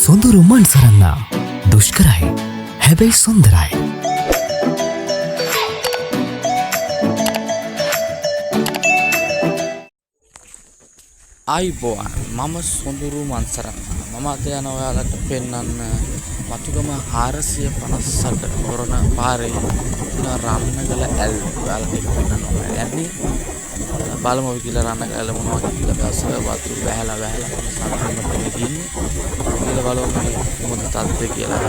සොඳුරු මන්සරන්න දුෂ්කරයි හැබැයි සුන්දරයි. ආයිබෝවන් මම සොඳුරු මන්සරන්න. මම අද යන ඔයාලට පෙන්වන්න මතුගම 458 තොරණ පාරේ තියෙන රන්නගල ඇල්. ඔයාලට ඒක පෙන්වනවා. යන්නේ බලමු අපි කියලා රන්නගල මොනවද කියලා බැස වතු වැහලා සම්පූර්ණ දෙන්නේ තියෙන්නේ. කියලා බලමු මේ මොකද තත්ත්වය කියලා.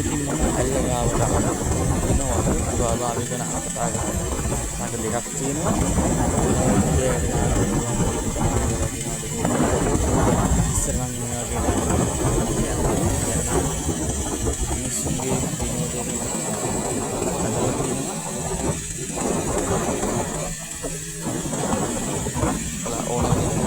ඉතින් මම ඇල්ල ගාවට එනවා ස්වාභාවික වෙන අපතාවක දෙකක් තියෙනවා ඉස්සර නම් මේ වගේ මිනිස්සුන්ගේ විනෝදයෙන් හදලා තියෙනවා ඕනම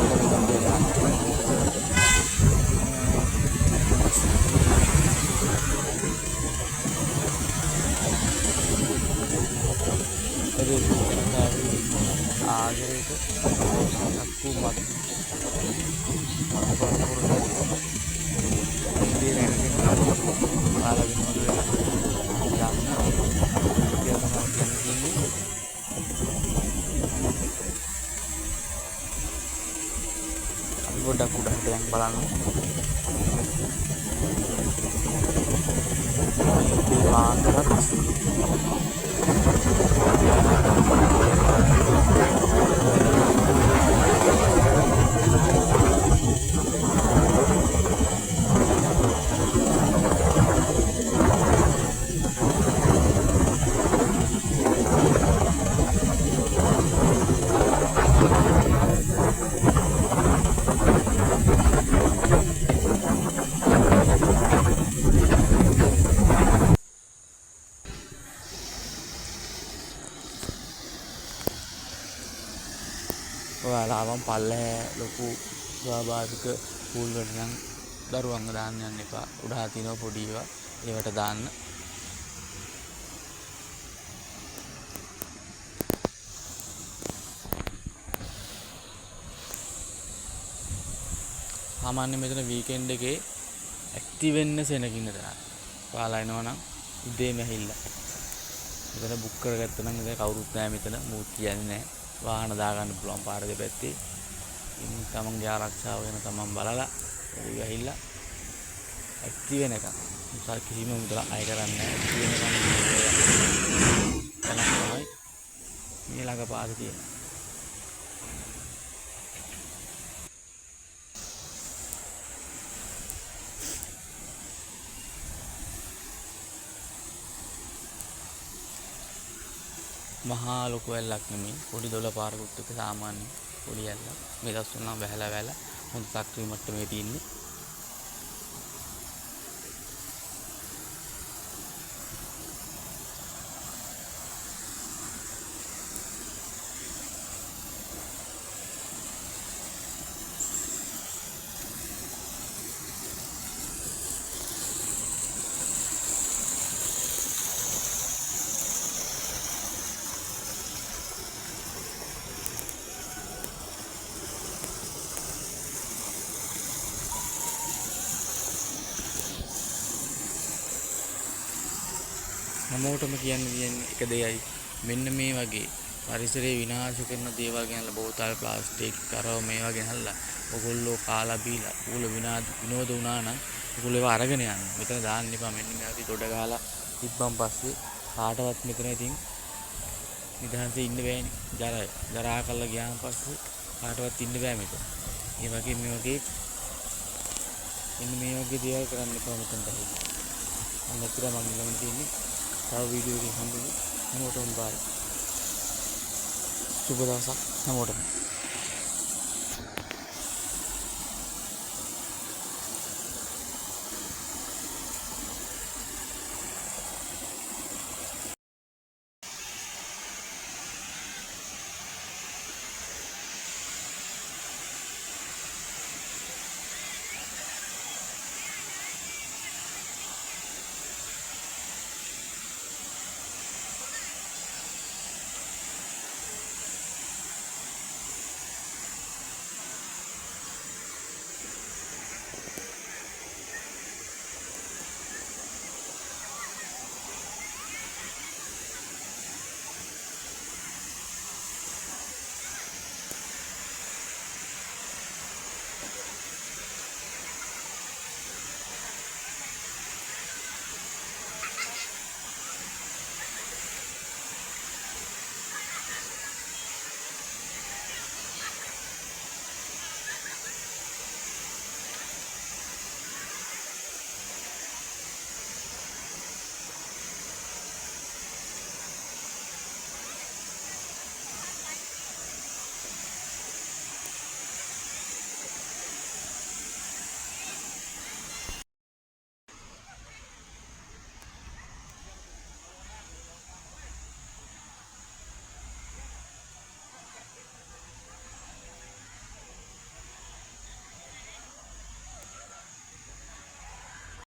ආගරේක අක්කුමත් ගොඩක් උඩට යන් බලන්න ඔයාලා ආවම පල්ලෑ ලොකු ස්වාභාවික පූල් වලට නම් දරුවන්ව දාන්න යන්න එපා. උඩහා තියෙනවා පොඩි ඒවා. ඒවට දාන්න. සාමාන්‍ය මෙතන වීකෙන්ඩ් එකේ ඇක්ටිව් වෙන්න සෙනගින්න තරම්. ඔයාලා එනවනම් උදේම ඇහිල්ලා. මෙතන බුක් කරගත්තා නම් ඉතින් කවුරුත් නැහැ මෙතන. මූත් කියන්නේ නැහැ. වාහන දාගන්න පුළුවන් පාර දෙපැත්තේ. ඉතින් තමන්ගේ ආරක්ෂාව වෙන තමන් බලලා ඒක ඇහිල්ලා ඇක්ටිව් වෙනකන් මුසල් කිසිම මුදල අය කරන්නේ නැහැ. ඇක්ටිව් වෙනකන් තමයි මේ ළඟ පාර තියෙනවා. මහා ලොකු ඇල්ලක් නෙමෙයි පොඩි දොළ පාරකුත් එක්ක සාමාන්‍ය පොඩි ඇල්ලක් මේ දවස්වල නම් වැහලා හොඳ සක්‍රීය මට්ටමේ තියෙන්නේ හැමෝටම කියන්න තියෙන්නේ එක දෙයයි. මෙන්න මේ වගේ පරිසරය විනාශ කරන දේවල් ගෙනල්ලා බෝතල් ප්ලාස්ටික් කරව මේවා ගෙනල්ලා ඔයගොල්ලෝ කාලා බීලා ඔයගොල්ලෝ විනෝද වුණා නම් ඔයගොල්ලෝ ඒවා අරගෙන යන්න. මෙතන දාන්න එපා. මෙන්න මේ වගේ දොඩ ගහලා තිබ්බන් පස්සේ කාටවත් මෙතන ඉතින් නිදහසේ ඉන්න බෑනේ. ජරා කරලා ගියාන් පස්සේ කාටවත් ඉන්න බෑ මෙතන. මේ වගේ මෙන්න මේ වගේ දේවල් කරන්න එපා මෙතනට ඇවිල්ලා. අන්න ඇත්තට මම ළඟ තියෙන්නේ තව වීඩියෝ එකකින් හම්බෙමු. හැමෝටම බායි. සුබ දවසක් හැමෝටම.